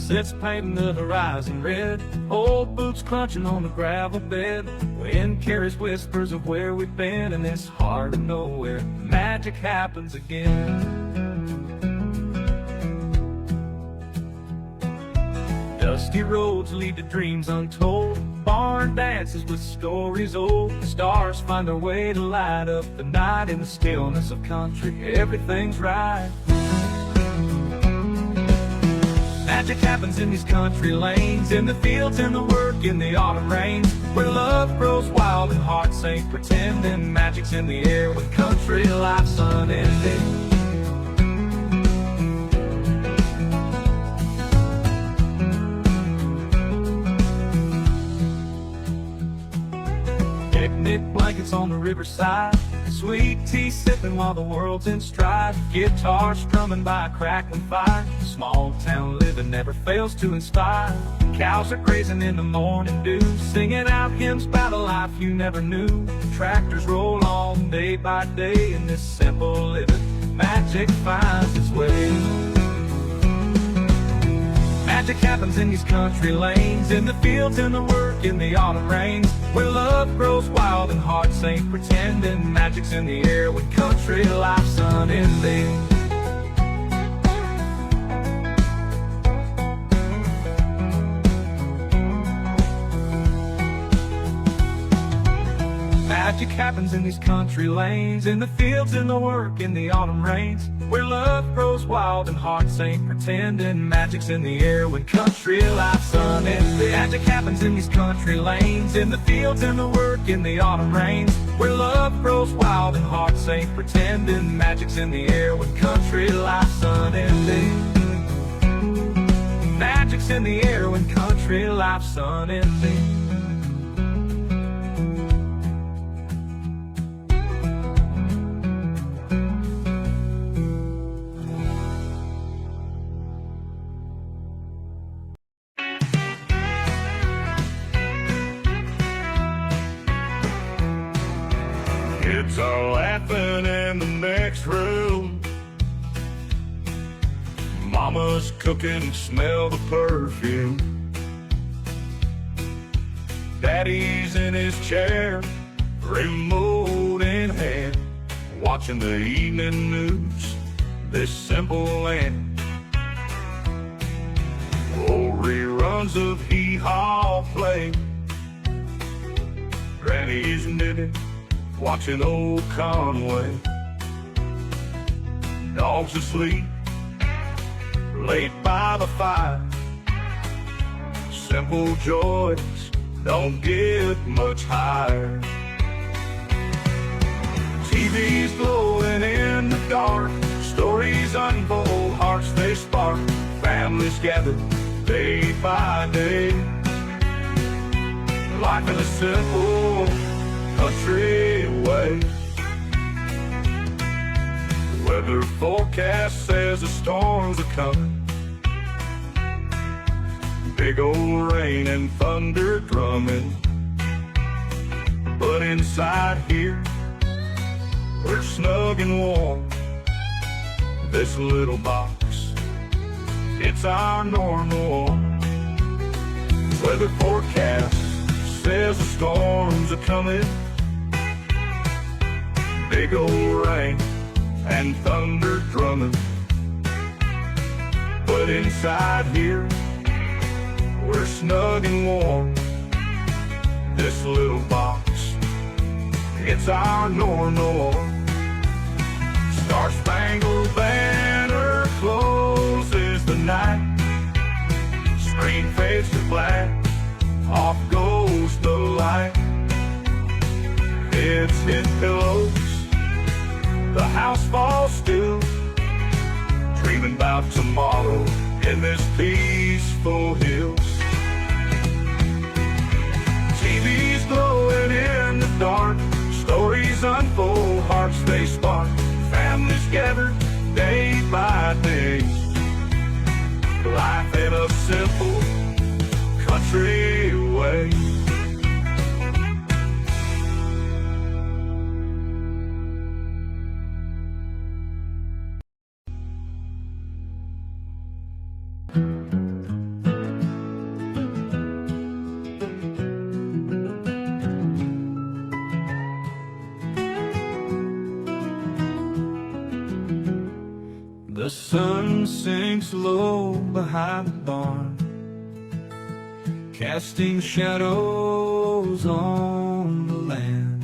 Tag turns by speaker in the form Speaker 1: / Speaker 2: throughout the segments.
Speaker 1: Sunsets painting the horizon red, old boots crunching on the gravel bed. Wind carries whispers of where we've been, in this heart of nowhere, magic happens again. Dusty roads lead to dreams untold, barn dances with stories old. Stars find their way to light up the night in the stillness of country. Everything's right. Magic happens in these country lanes, in the fields, in the work, in the autumn rains, where love grows wild and hearts ain't pretending. Magic's in the air when country life's unending. Picnic blankets on the riverside, sweet tea sipping while the world's in stride. Guitars strumming by a crackling fire, small town living never fails to inspire. Cows are grazing in the morning dew, singing out hymns about a life you never knew. Tractors roll on day by day, in this simple living, magic finds its way. Magic happens in these country lanes, in the fields, in the work, in the autumn rains, where love grows wild and hearts ain't pretending. Magic's in the air when country life's unending. Magic happens in these country lanes, in the fields, in the work, in the autumn rains, where love grows wild and hearts ain't pretending. Magic's in the air when country life's unending. Magic happens in these country lanes, in the fields, in the work, in the autumn rains, where love grows wild and hearts ain't pretending. Magic's in the air when country life's unending. Magic's in the air when country life's unending.
Speaker 2: Kids are laughing in the next room. Mama's cooking, smell the perfume. Daddy's in his chair, remote in hand, watching the evening news, this simple land. Old reruns of hee-haw play. Granny's knitting, watching old Conway. Dogs asleep, laid by the fire. Simple joys don't get much higher. TV's glowing in the dark, stories unfold, hearts they spark. Families gather day by day. Life in a simple country way. Weather forecast says the storms are coming. Big old rain and thunder drumming. But inside here, we're snug and warm. This little box, it's our normal. Weather forecast says the storms are coming. Big old rain and thunder drumming. But inside here, we're snug and warm. This little box, it's our normal. Star-spangled banner closes the night. Screen fades to black, off goes the light. Heads hit pillows, the house falls still, dreaming about tomorrow in this peaceful hills. TV's glowing in the dark, stories unfold, hearts they spark. Families gather day by day. Life in a simple country way.
Speaker 1: The sun sinks low behind the barn, casting shadows on the land.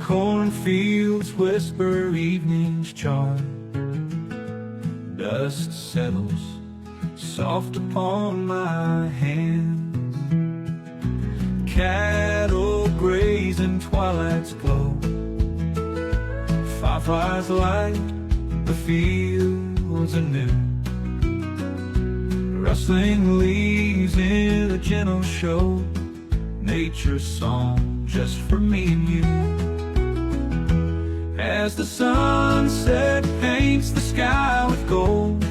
Speaker 1: Cornfields whisper evening's charm. Dust settles soft upon my hands. Cattle graze in twilight's glow. Fireflies light the fields anew. Rustling leaves in a gentle show. Nature's song just for me and you. As the sunset paints the sky with gold,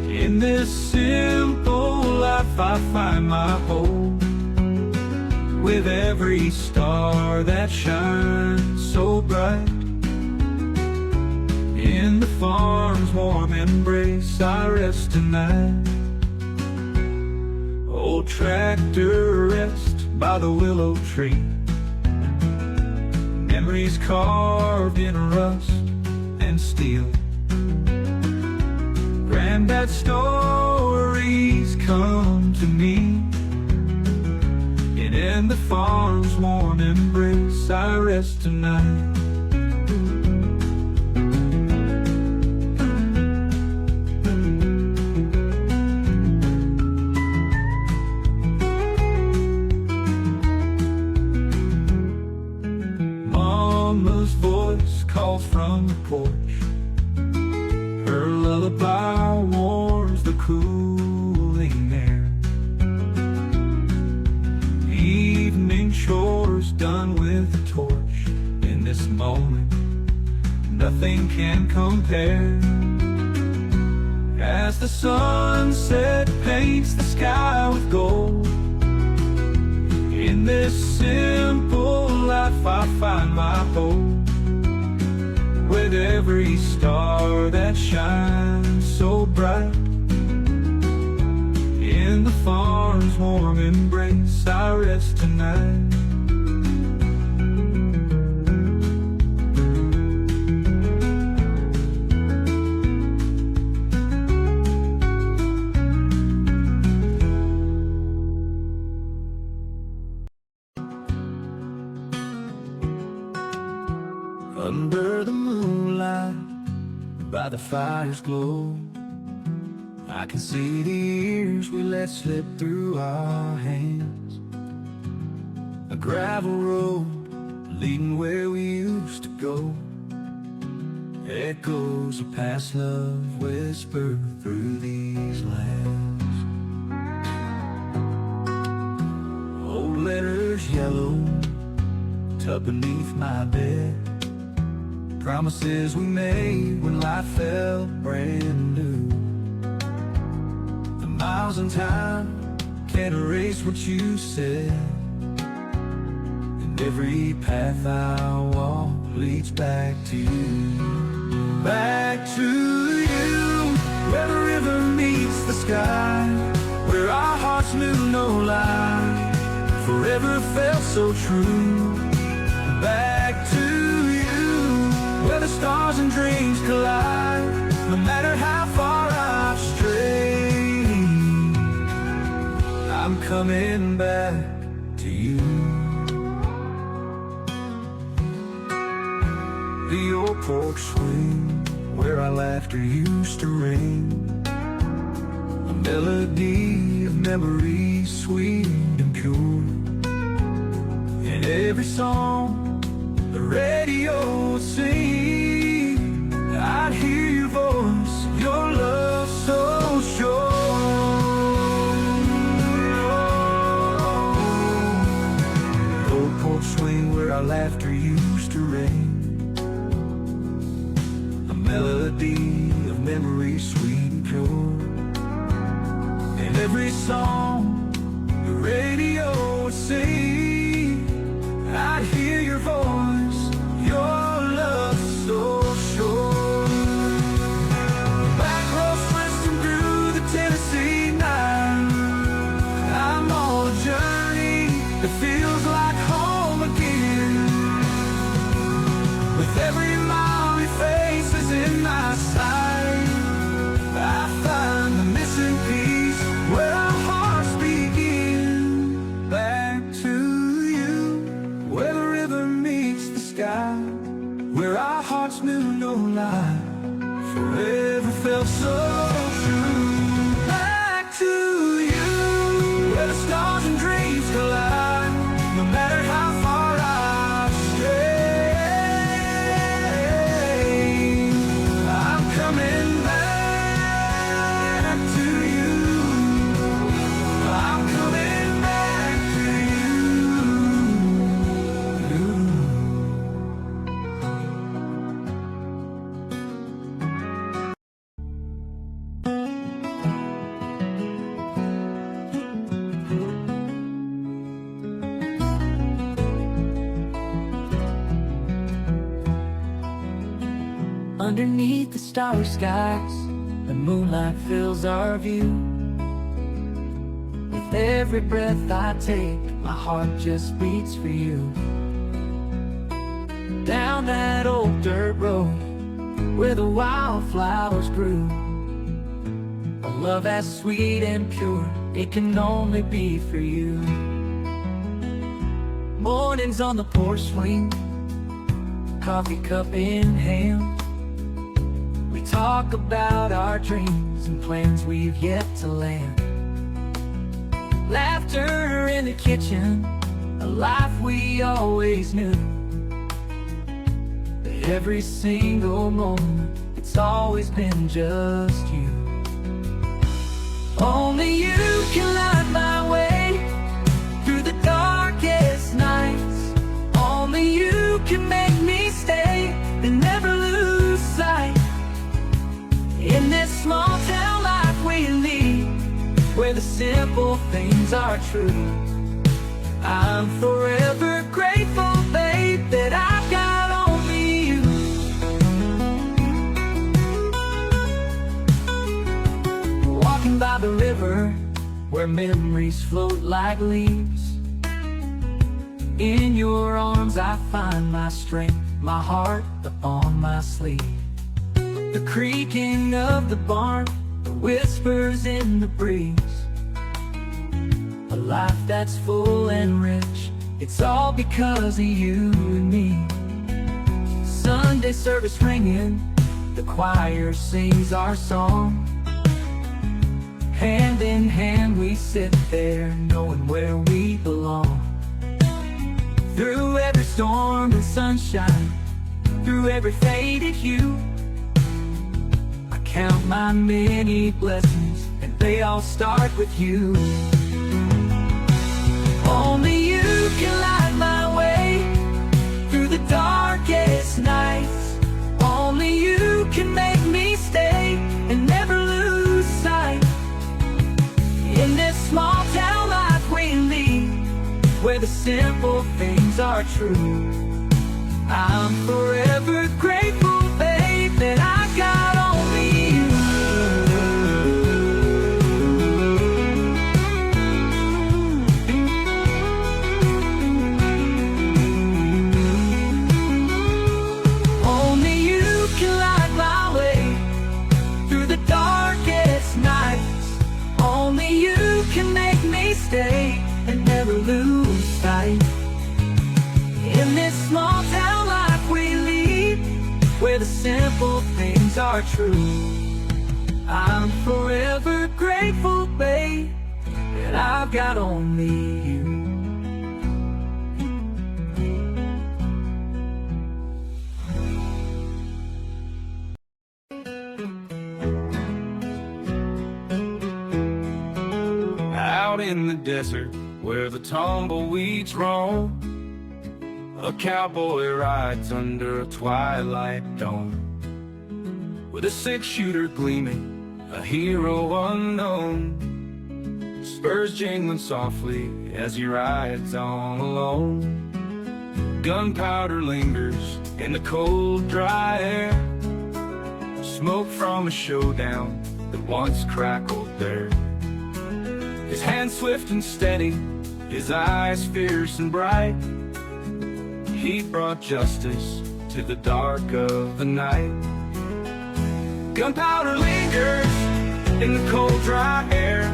Speaker 1: in this simple life I find my hope. With every star that shines so bright, in the farm's warm embrace I rest tonight. Old tractor rests by the willow tree, memories carved in rust and steel. Granddad's stories come to me, and in the farm's warm embrace I rest tonight. Mama's voice calls from the porch. Her lullaby warms the cooling air. Evening chores done with a torch. In this moment, nothing can compare. As the sunset paints the sky with gold, in this simple life I find my hope. With every star that shines so bright, in the farm's warm embrace I rest tonight. Under the moonlight, by the fire's glow, I can see the years we let slip through our hands. A gravel road leading where we used to go. Echoes of past love whisper through these lands. Old letters yellow tucked beneath my bed. Promises we made when life felt brand new. The miles in time can't erase what you said, and every path I walk leads back to you. Back to you, where the river meets the sky, where our hearts knew no lie, forever felt so true. Back to where the stars and dreams collide, no matter how far I've strayed, I'm coming back to you. The old porch swing, where our laughter used to ring, a melody of memories sweet and pure. In every song the radio would sing, I'd hear your voice, your love so sure. Old porch swing where our laughter used to ring, a melody of memories sweet and pure. In every song the radio would sing, I'd hear your voice, your love so sure. Back roads twisting through the Tennessee night, I'm on a journey that feels like home again. With every mile we face Underneath the starry skies, the moonlight fills our view. With every breath I take, my heart just beats for you. Down that old dirt road, where the wildflowers grew, a love as sweet and pure, it can only be for you. Mornings on the porch swing, coffee cup in hand, we talk about our dreams and plans we've yet to land. Laughter in the kitchen, a life we always knew. Every single moment, it's always been just you. Only you can light my way through the darkest nights. Only you can make me stay and never lose sight. In this small town life we lead, where the simple things are true, I'm forever grateful, babe, that I've got only you. Walking by the river, where memories float like leaves, in your arms I find my strength, my heart upon my sleeve. The creaking of the barn, the whispers in the breeze, a life that's full and rich, it's all because of you and me. Sunday service ringing, the choir sings our song. Hand in hand we sit there, knowing where we belong. Through every storm and sunshine, through every faded hue, I count my many blessings, and they all start with you. Only you can light my way through the darkest nights. Only you can make me stay and never lose sight. In this small town life we lead, where the simple things are true, I'm forever grateful, babe, that I've got only you. Only you can light my way through the darkest nights. Only you can make me stay and never lose sight. In this small town life we lead, where the simple things are true, I'm forever grateful, babe, that I've got only you.
Speaker 2: Out in the desert, where the tumbleweeds roam, a cowboy rides under a twilight dome, with a six-shooter gleaming, a hero unknown, spurs jingling softly as he rides on alone. Gunpowder lingers in the cold, dry air, smoke from a showdown that once crackled there. His hands swift and steady, his eyes fierce and bright, he brought justice to the dark of the night. Gunpowder lingers in the cold, dry air,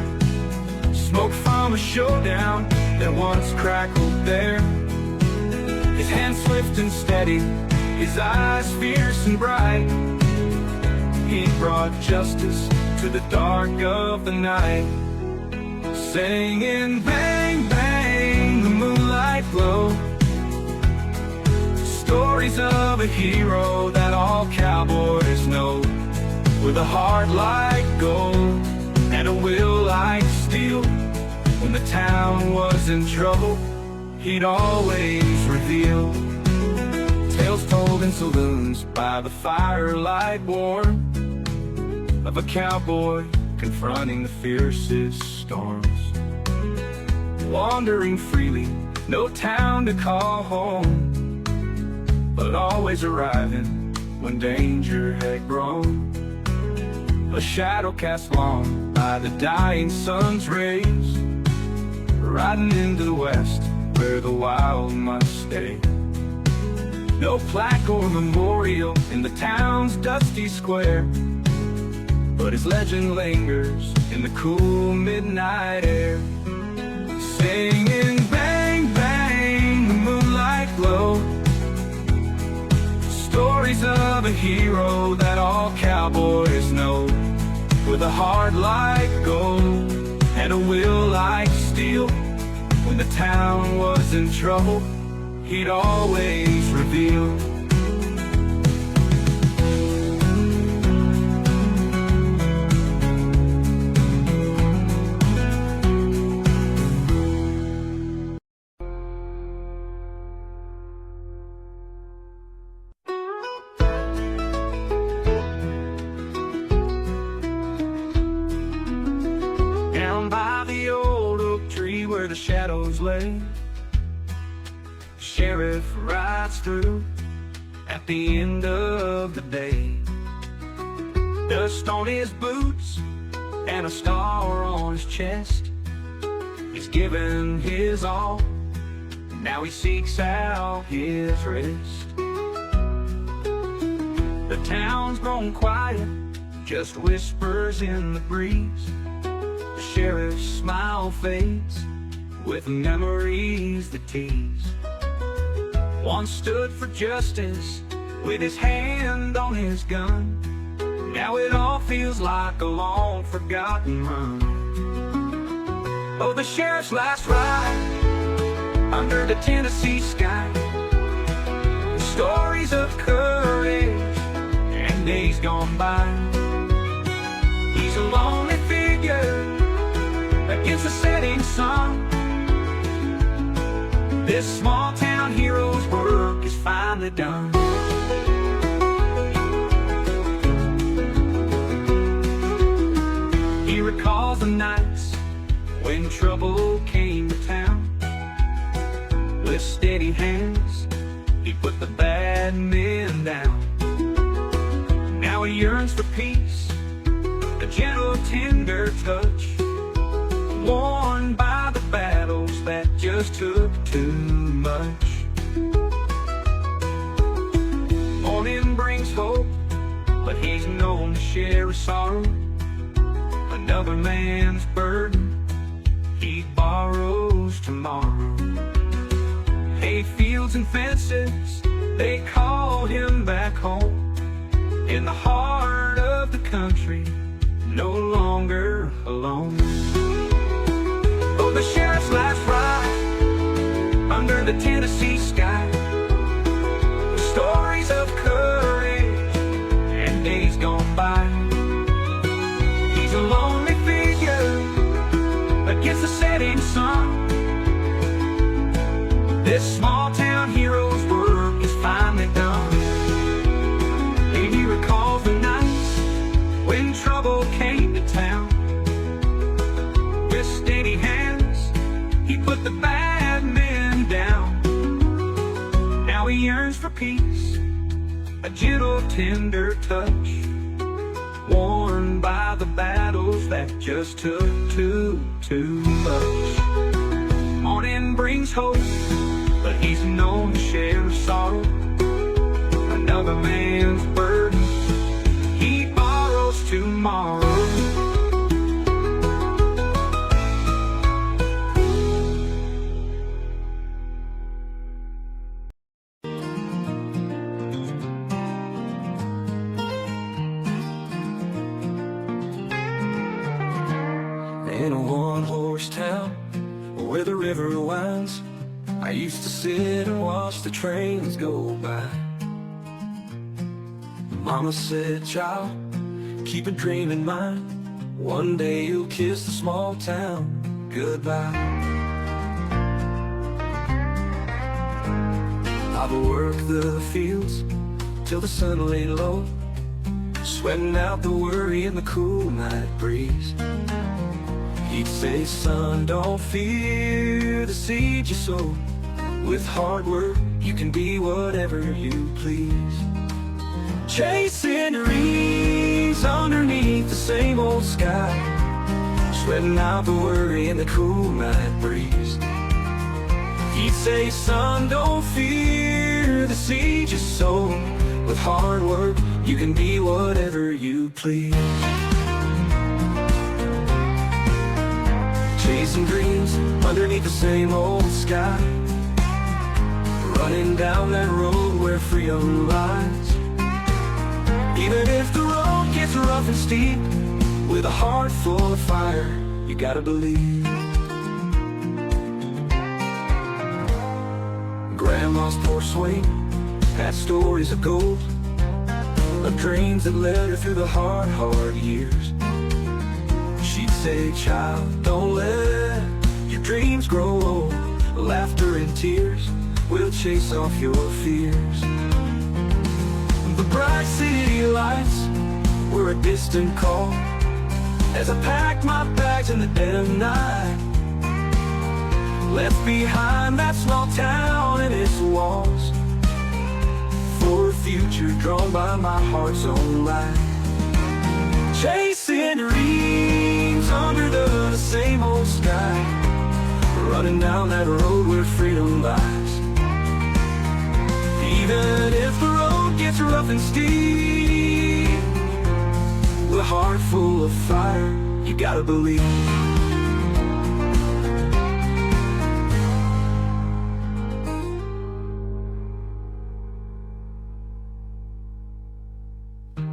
Speaker 2: smoke from a showdown that once crackled there. His hands swift and steady, his eyes fierce and bright, he brought justice to the dark of the night. Singing bang, bang, the moonlight glow, stories of a hero that all cowboys know, with a heart like gold and a will like steel. When the town was in trouble, he'd always reveal tales told in saloons by the firelight warm, of a cowboy confronting the fiercest storms. Wandering freely, no town to call home, but always arriving when danger had grown, a shadow cast long by the dying sun's rays, riding into the west where the wild must stay. No plaque or memorial in the town's dusty square, but his legend lingers in the cool midnight air. Singing bang bang, the moonlight glow, stories of a hero that all cowboys know. With a heart like gold and a will like steel, when the town was in trouble, he'd always reveal. Down by the old oak tree where the shadows lay, sheriff rides through at the end of the day. Dust on his boots and a star on his chest. He's given his all, now he seeks out his rest. The town's grown quiet, just whispers in the breeze. The sheriff's smile fades with memories that tease. Once stood for justice with his hand on his gun. Now it all feels like a long forgotten run. Oh, the sheriff's last ride under the Tennessee sky, stories of courage and days gone by. He's a lonely figure against the setting sun. This small town hero's work is finally done. He recalls the nights when trouble came to town. With steady hands, he put the bad men down. Now he yearns for peace, a gentle, tender touch, worn by the battles that just took too much. Morning brings hope, but he's known to share his sorrow. Another man's burden he borrows tomorrow. Hay fields and fences, they call him back home. In the heart of the country, no longer alone. Oh, the sheriff's last ride under the Tennessee sky, stories of courage and days gone by. He's a lonely figure against the setting sun. This small town hero's work is finally done. And he recalls the nights when trouble came to town. With steady hands, he put the bad men down. Now he yearns for peace, a gentle, tender touch, worn by the battles that just took too much. Morning brings hope, but he's known to share sorrow. Another man's burden he borrows tomorrow. In a one-horse town where the river winds, I used to sit and watch the trains go by. Mama said, child, keep a dream in mind. One day you'll kiss the small town goodbye. I would work the fields till the sun lay low, sweating out the worry in the cool night breeze. He'd say, son, don't fear the seed you sow. With hard work, you can be whatever you please. Chasing dreams underneath the same old sky, sweating out the worry in the cool night breeze. He'd say, son, don't fear the seed you sow. With hard work, you can be whatever you please. Chasing dreams underneath the same old sky, running down that road where freedom lies. Even if the road gets rough and steep, with a heart full of fire, you gotta believe. Grandma's porcelain had stories of gold, of dreams that led her through the hard years. She'd say, child, don't let your dreams grow old. Laughter and tears will chase off your fears. The bright city lights were a distant call as I packed my bags in the dead of night. Left behind that small town and its walls for a future drawn by my heart's own light. Chasing dreams under the same old sky, running down that road where freedom lies. Even if the road gets rough and steep, with a heart full of fire, you gotta believe.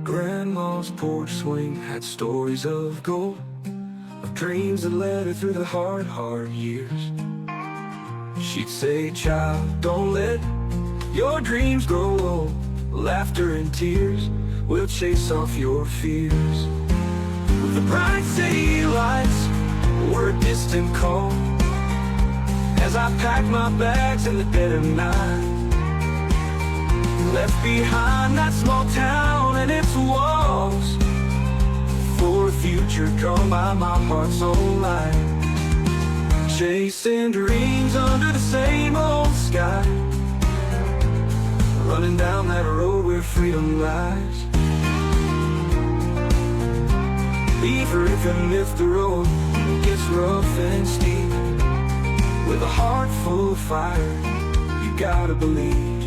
Speaker 2: Grandma's porch swing had stories of gold, of dreams that led her through the hard years. She'd say, child, don't let your dreams grow old. Laughter and tears will chase off your fears. The bright city lights were a distant call as I packed my bags in the dead of night. Left behind that small town and its walls for a future drawn by my heart's own light. Chasing dreams under the same old sky, running down that road where freedom lies. Even if the road gets rough and steep, with a heart full of fire, you gotta believe.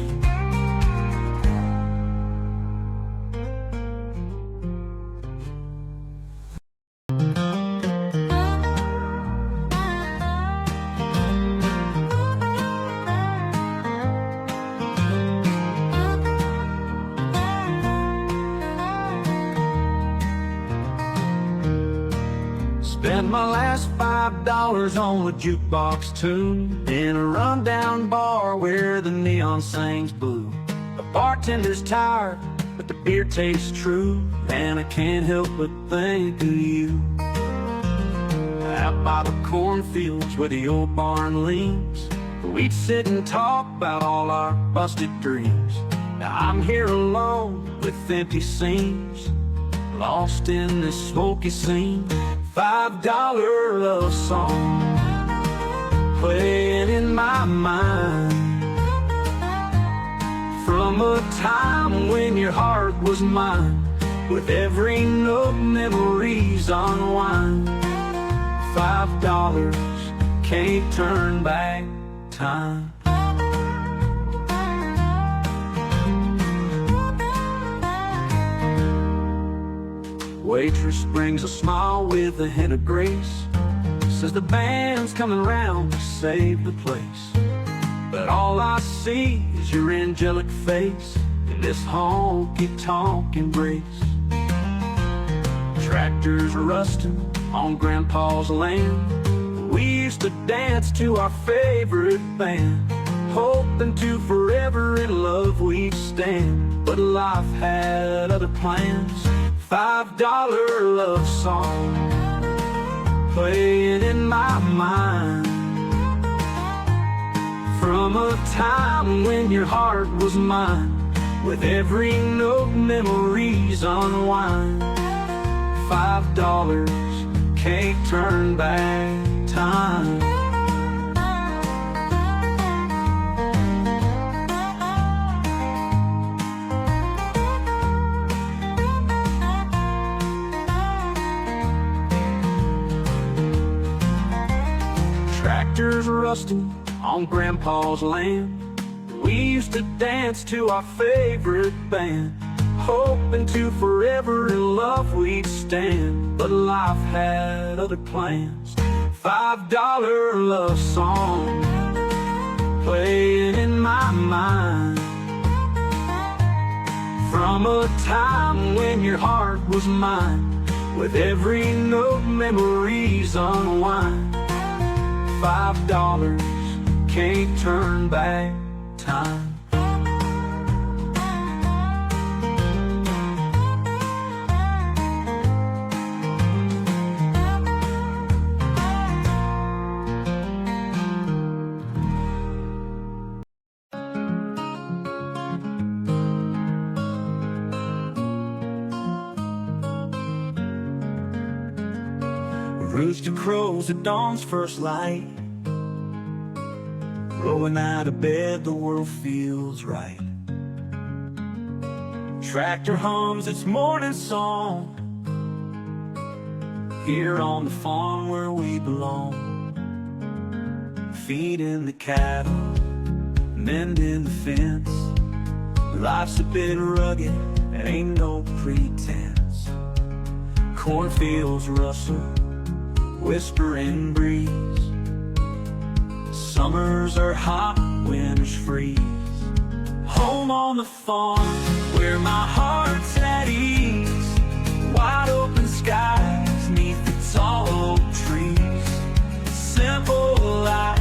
Speaker 1: Spent my last $5 on a jukebox tune in a rundown bar where the neon sings blue. The bartender's tired, but the beer tastes true, and I can't help but think of you. Out by the cornfields where the old barn leans, we'd sit and talk about all our busted dreams. Now I'm here alone with empty seams, lost in this smoky scene. $5 love song playing in my mind, from a time when your heart was mine. With every note memories unwind. $5 can't turn back time. Waitress brings a smile with a hint of grace, says the band's coming round to save the place. But all I see is your angelic face in this honky-tonk embrace. Tractors rusting on Grandpa's land, we used to dance to our favorite band, hoping to forever in love we'd stand. But life had other plans. $5 love song playing in my mind, from a time when your heart was mine. With every note memories unwind. $5 can't turn back time. first on Grandpa's land. We used to dance to our favorite band, hoping to forever in love we'd stand. But life had other plans. $5 love song playing in my mind, from a time when your heart was mine. With every note memories unwind. $5 can't turn back time. Rooster crows at dawn's first light, rolling out of bed, the world feels right. Tractor hums its morning song, here on the farm where we belong. Feeding the cattle, mending the fence. Life's a bit rugged, there ain't no pretense. Cornfields rustle, whispering breeze. Summers are hot, winters freeze. Home on the farm, where my heart's at ease. Wide open skies, neath the tall oak trees. Simple life,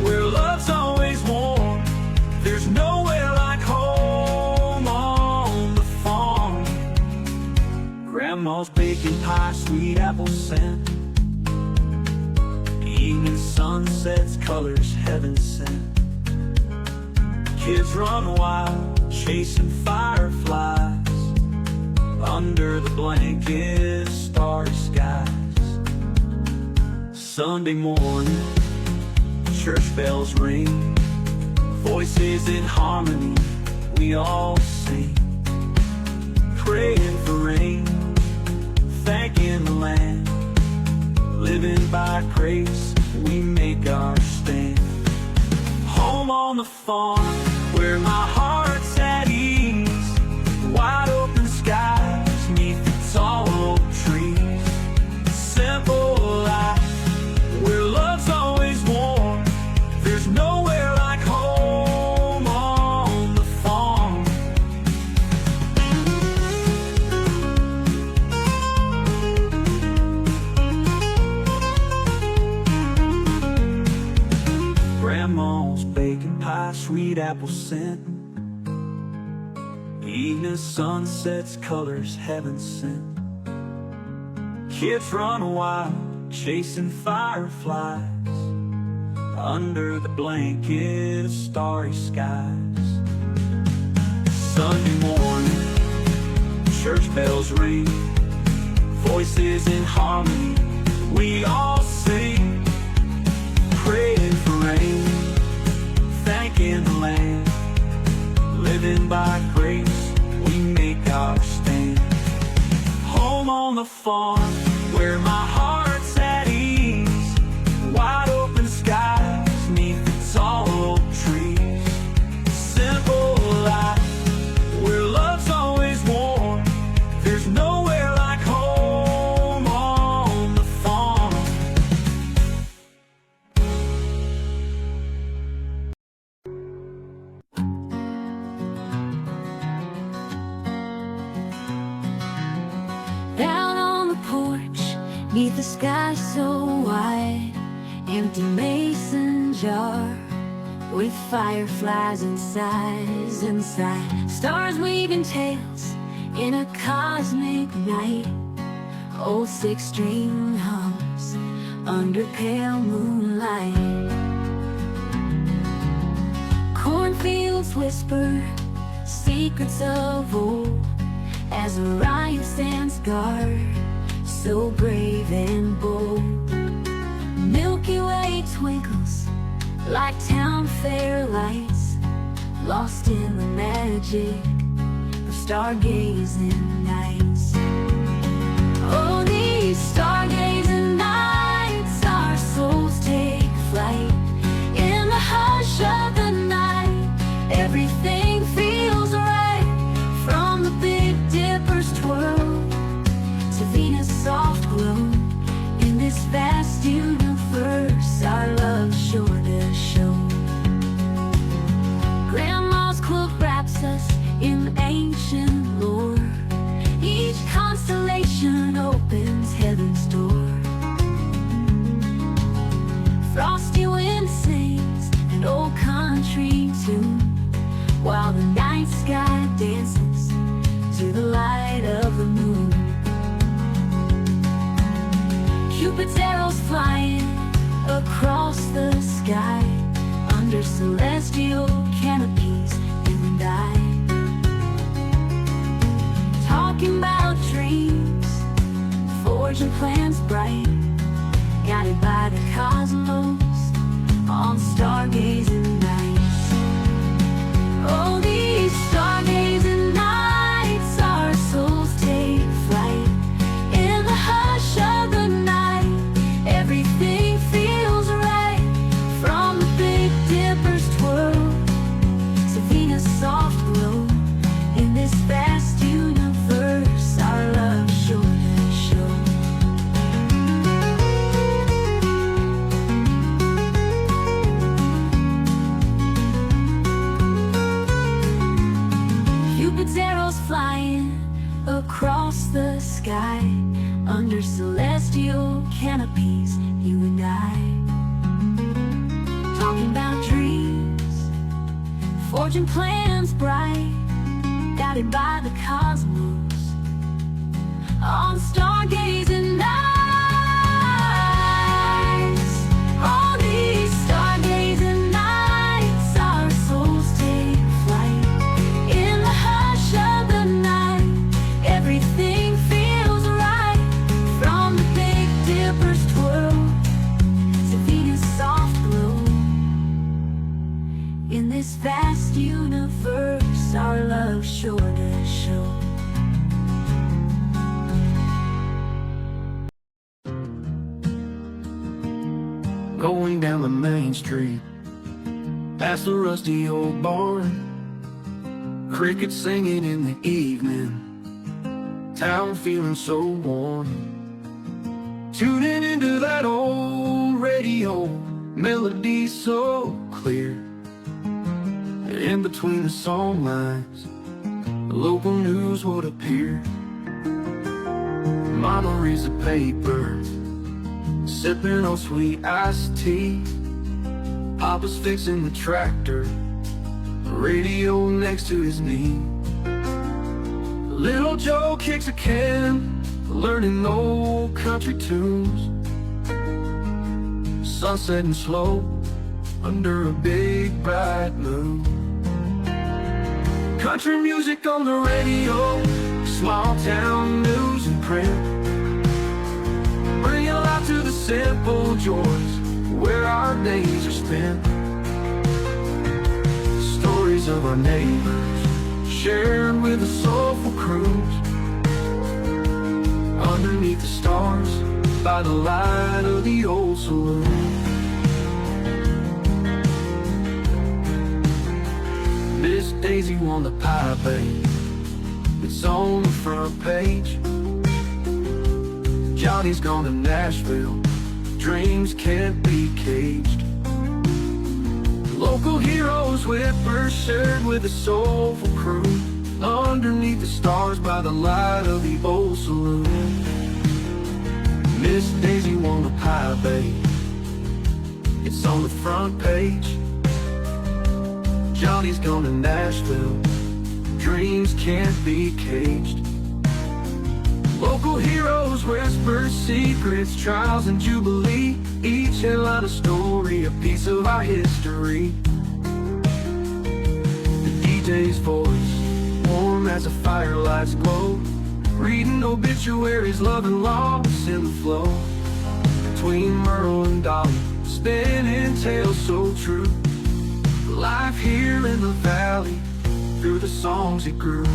Speaker 1: where love's always warm. There's nowhere like home on the farm. Grandma's baking pie, sweet apple scent. Evening sunsets, colors heaven sent. Kids run wild, chasing fireflies. Under the blanket, starry skies. Sunday morning, church bells ring. Voices in harmony, we all sing. Praying for rain, thanking the land. Living by grace, we make our stand. Home on the farm, where my heart's at ease. Wide open skies, neath the tall oak trees. Simple life, where love's always warm. There's nowhere like home on the farm. Grandma's baking pie, sweet apple scent. Evening sunsets, colors heaven sent. Kids run wild, chasing fireflies. Under the blanket of starry skies. Sunday morning, church bells ring. Voices in harmony, we all sing. Praying for rain, thanking the land. Living by grace, we make our stand. Home on the farm, where my heart's at ease. Wide open skies, neath the tall oak trees. Simple life, where love's always warm. There's nowhere like home on the farm.
Speaker 3: Out on the porch, neath the sky so wide. Empty mason jar with fireflies inside. Stars weaving tales in a cosmic night. Old six-string hums under pale moonlight. Cornfields whisper secrets of old as Orion stands guard, so brave and bold. Milky Way twinkles like town fair lights, lost in the magic of stargazing nights. Oh, these stargazing nights, our souls take flight night sky dances to the light of the moon. Cupid's arrows flying across the sky, under celestial canopies, you and I, talking about dreams, forging plans bright, guided by the cosmos on stargazing nights. Oh, these stargazing nights, our souls take flight. In the hush of the night, everything feels right. From the Big Dipper's twirl to Venus' soft glow, in this vast universe, our love sure to show. Cupid's arrows flying across the sky, under celestial canopies, you and I, talking about dreams, forging plans bright, guided by the cosmos on stargazing nights. All these stargazing nights, our souls take flight. In the hush of the night, everything feels right. From the Big Dipper's twirl to Venus' soft glow, in this vast universe, our love sure to show.
Speaker 2: Going down the main street, past the rusty old barn, crickets singing in the evening, town feeling so warm. Tuning into that old radio, melody so clear. In between the song lines, the local news would appear. Mama reads the paper, sipping on sweet iced tea. Papa's fixing the tractor, the radio next to his knee. Little Joe kicks a can, learning old country tunes. Sun setting slow under a big bright moon. Country music on the radio, small town news and print, bring a lot to the simple joys where our days are spent. Stories of our neighbors, shared with a soulful cruise, underneath the stars, by the light of the old saloon. Miss Daisy won the pie, babe, it's on the front page. Johnny's gone to Nashville, dreams can't be caged. Local heroes, whippers shared with a soulful crew, underneath the stars by the light of the old saloon. Miss Daisy won the pie, babe, it's on the front page. Johnny's gone to Nashville, dreams can't be caged. Local heroes whisper secrets, trials and jubilee, each headline a story, a piece of our history. The DJ's voice, warm as a firelight's glow, reading obituaries, love and loss in the flow. Between Merle and Dolly, spinning tales so true, life here in the valley, through the songs it grew.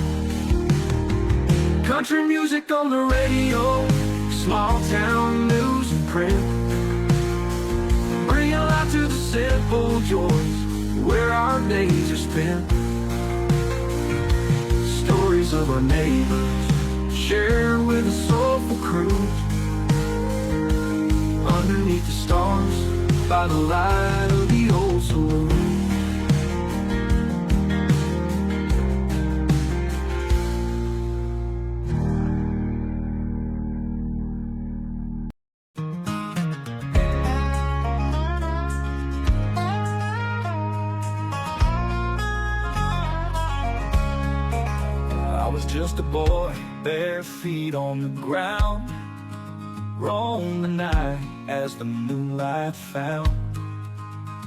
Speaker 2: Country music on the radio, small town news and print, bring a lot to the simple joys where our days are spent. Stories of our neighbors, shared with a soulful cruise, underneath the stars, by the light of the old saloon. just a boy, bare feet on the ground, roam the night as the moonlight found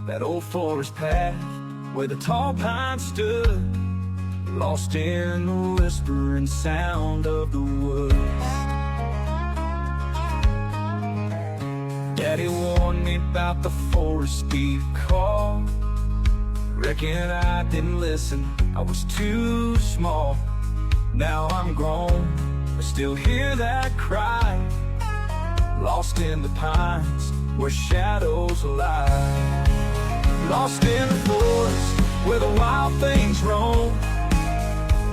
Speaker 2: that old forest path where the tall pines stood, lost in the whispering sound of the woods. Daddy warned me about the forest deep call. Reckon I didn't listen, I was too small. Now I'm grown, I still hear that cry, lost in the pines where shadows lie. Lost in the forest where the wild things roam,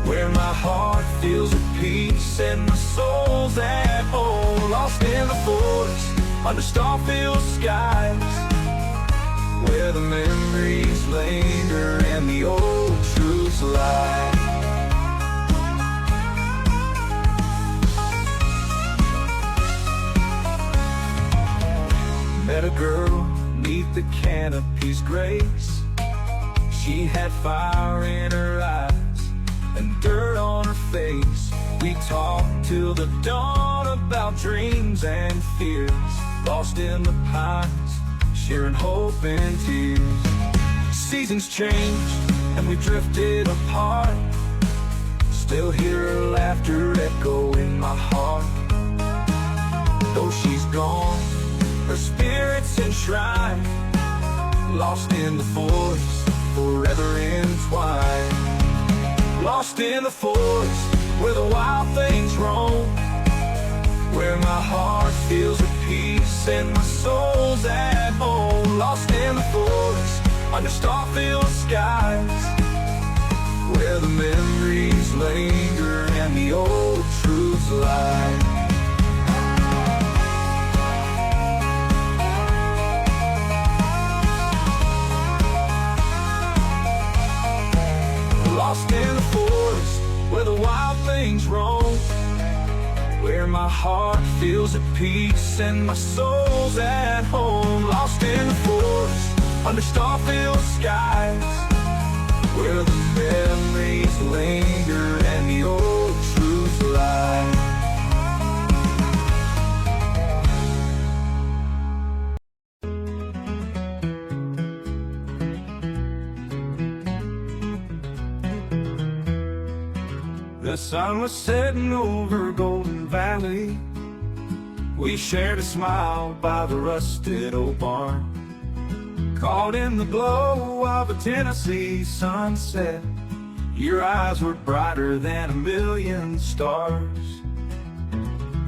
Speaker 2: where my heart feels at peace and my soul's at home. Lost in the forest under star-filled skies, where the memories linger and the old truths lie. Met a girl neath the canopy's grace. She had fire in her eyes and dirt on her face. We talked till the dawn about dreams and fears, lost in the pines, sharing hope and tears. Seasons changed and we drifted apart, still hear her laughter echo in my heart. Though she's gone, her spirit's enshrined, lost in the forest, forever entwined. Lost in the forest where the wild things roam, where my heart feels at peace and my soul's at home. Lost in the forest under star-filled skies, where the memories linger and the old truths lie. Lost in the forest where the wild things roam, where my heart feels at peace and my soul's at home. Lost in the forest under star-filled skies, where the memories linger and the old truths lie. The sun was setting over Golden Valley. We shared a smile by the rusted old barn, caught in the glow of a Tennessee sunset. Your eyes were brighter than a million stars.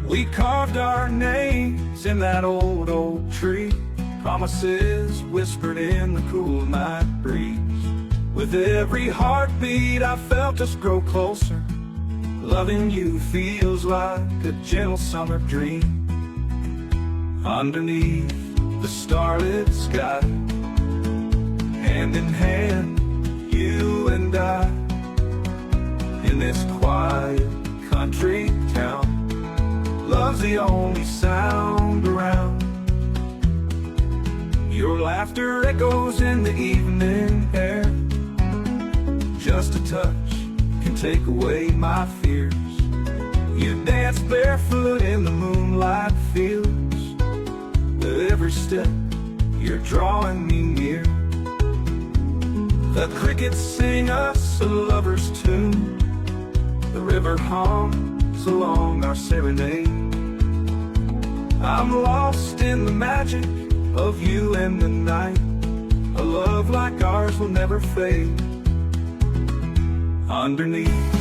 Speaker 2: We carved our names in that old oak tree, promises whispered in the cool night breeze. With every heartbeat I felt us grow closer. Loving you feels like a gentle summer dream. Underneath the starlit sky, hand in hand, you and I, in this quiet country town. Love's the only sound around. Your laughter echoes in the evening air. Just a touch can take away my fears. You dance barefoot in the moonlight fields. With every step you're drawing me near. The crickets sing us a lover's tune. The river hums along our serenade. I'm lost in the magic of you and the night. A love like ours will never fade. Underneath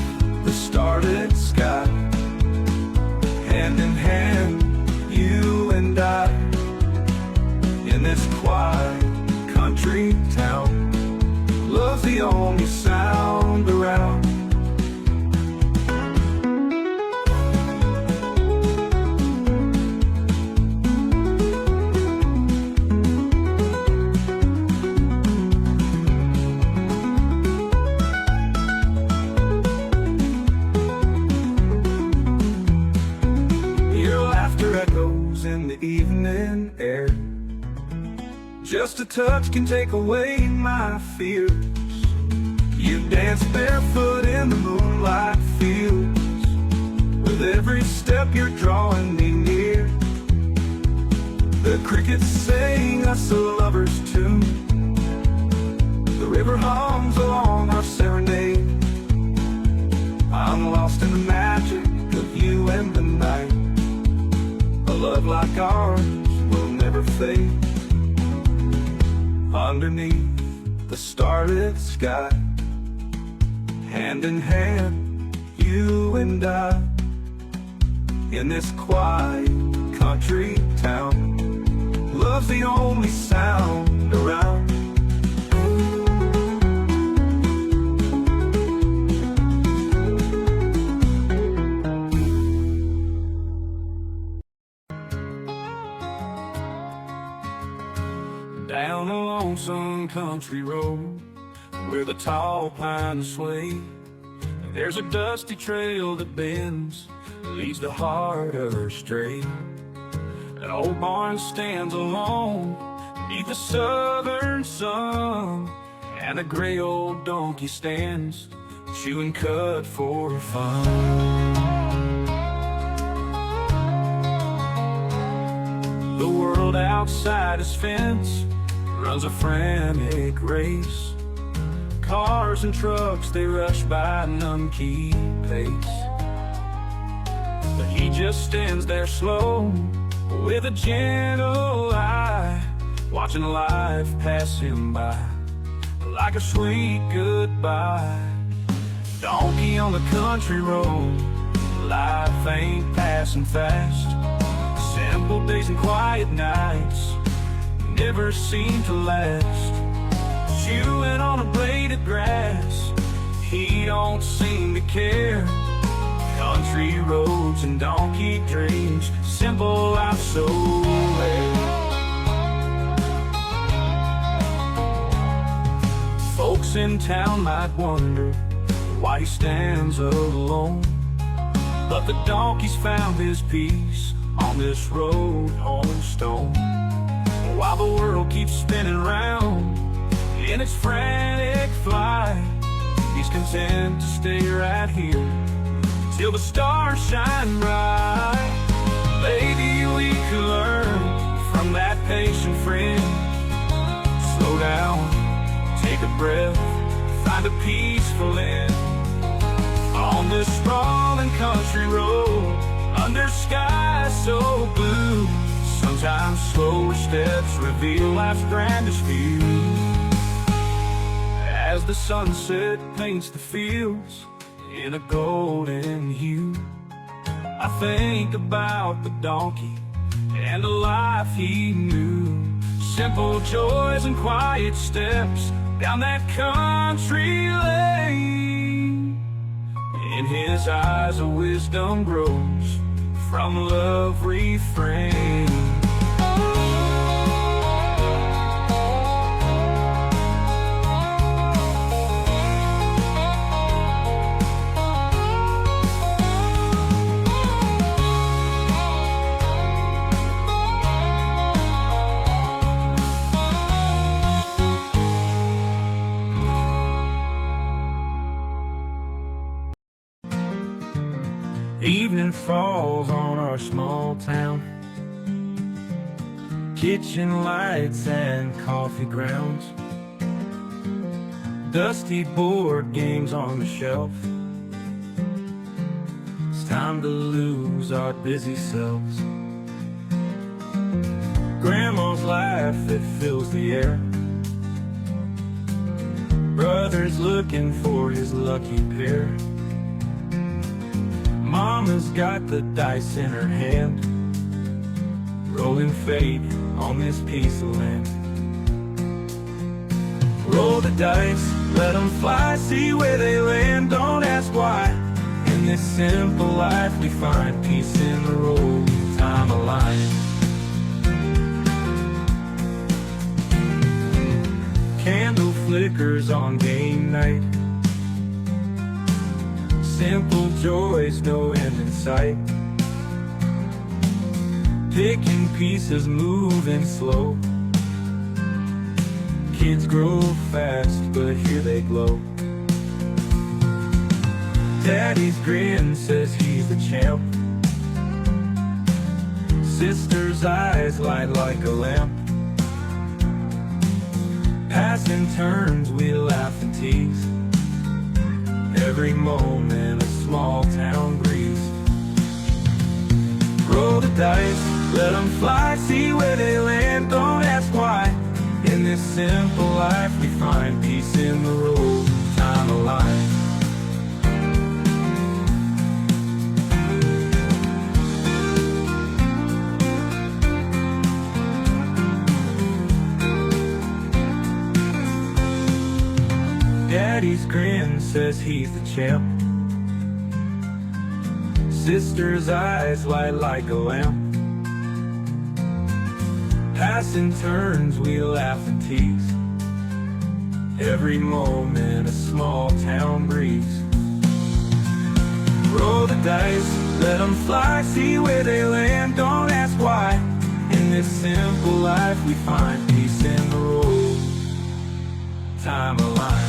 Speaker 2: the starlit sky, hand in hand, you and I, in this quiet country town. Love's the only sound around. In the evening air, just a touch can take away my fears. You dance barefoot in the moonlight field.
Speaker 1: you're drawing me near. The crickets sing us a lover's tune. The river hums along our serenade. I'm lost in the magic of you and the night. A love like ours will never fade. Underneath the starlit sky, hand in hand, you and I, in this quiet country town. Love's the only sound around.
Speaker 2: Down a lonesome country road where the tall pines sway, there's a dusty trail that bends, leads the heart astray. An old barn stands alone beneath the southern sun, and a gray old donkey stands chewing cud for fun. The world outside his fence runs a frantic race. Cars and trucks, they rush by, none keep pace. But he just stands there slow, with a gentle eye, watching life pass him by, like a sweet goodbye. Donkey on the country road, life ain't passing fast. Simple days and quiet nights never seem to last. Chewing on a blade of grass, he don't seem to care. Country roads and donkey dreams, simple life so rare. Folks in town might wonder why he stands alone, but the donkey's found his peace on this road home stone. While the world keeps spinning round in its frantic flight, he's content to stay right here till the stars shine bright. Maybe we could learn from that patient friend. Slow down, take a breath, find a peaceful end. On this sprawling country road, under skies so blue, sometimes slower steps reveal life's grandest view. As the sunset paints the fields in a golden hue, I think about the donkey and the life he knew. Simple joys and quiet steps down that country lane. In his eyes a wisdom grows from love refrain. Evening falls on our small town. Kitchen lights and coffee grounds. Dusty board games on the shelf. It's time to lose our busy selves. Grandma's laugh, it fills the air. Brother's looking for his lucky pair. Mama's got the dice in her hand, rolling fate on this piece of land. Roll the dice, let them fly, see where they land. Don't ask why. In this simple life we find peace in the road, time aligned. Candle flickers on game night. Simple joys, no end in sight. Picking pieces, moving slow. Kids grow fast, but here they glow. Daddy's grin says he's the champ. Sister's eyes light like a lamp. Passing turns, we laugh and tease. Every moment a small town breeze. Roll the dice, let them fly, see where they land, don't ask why. In this simple life we find peace in the road, time alive. Daddy's grin says he's the champ. Sister's eyes light like a lamp. Passing turns, we laugh and tease. Every moment a small town breeze. Roll the dice, let them fly, see where they land, don't ask why. In this simple life we find peace in the road, time alive.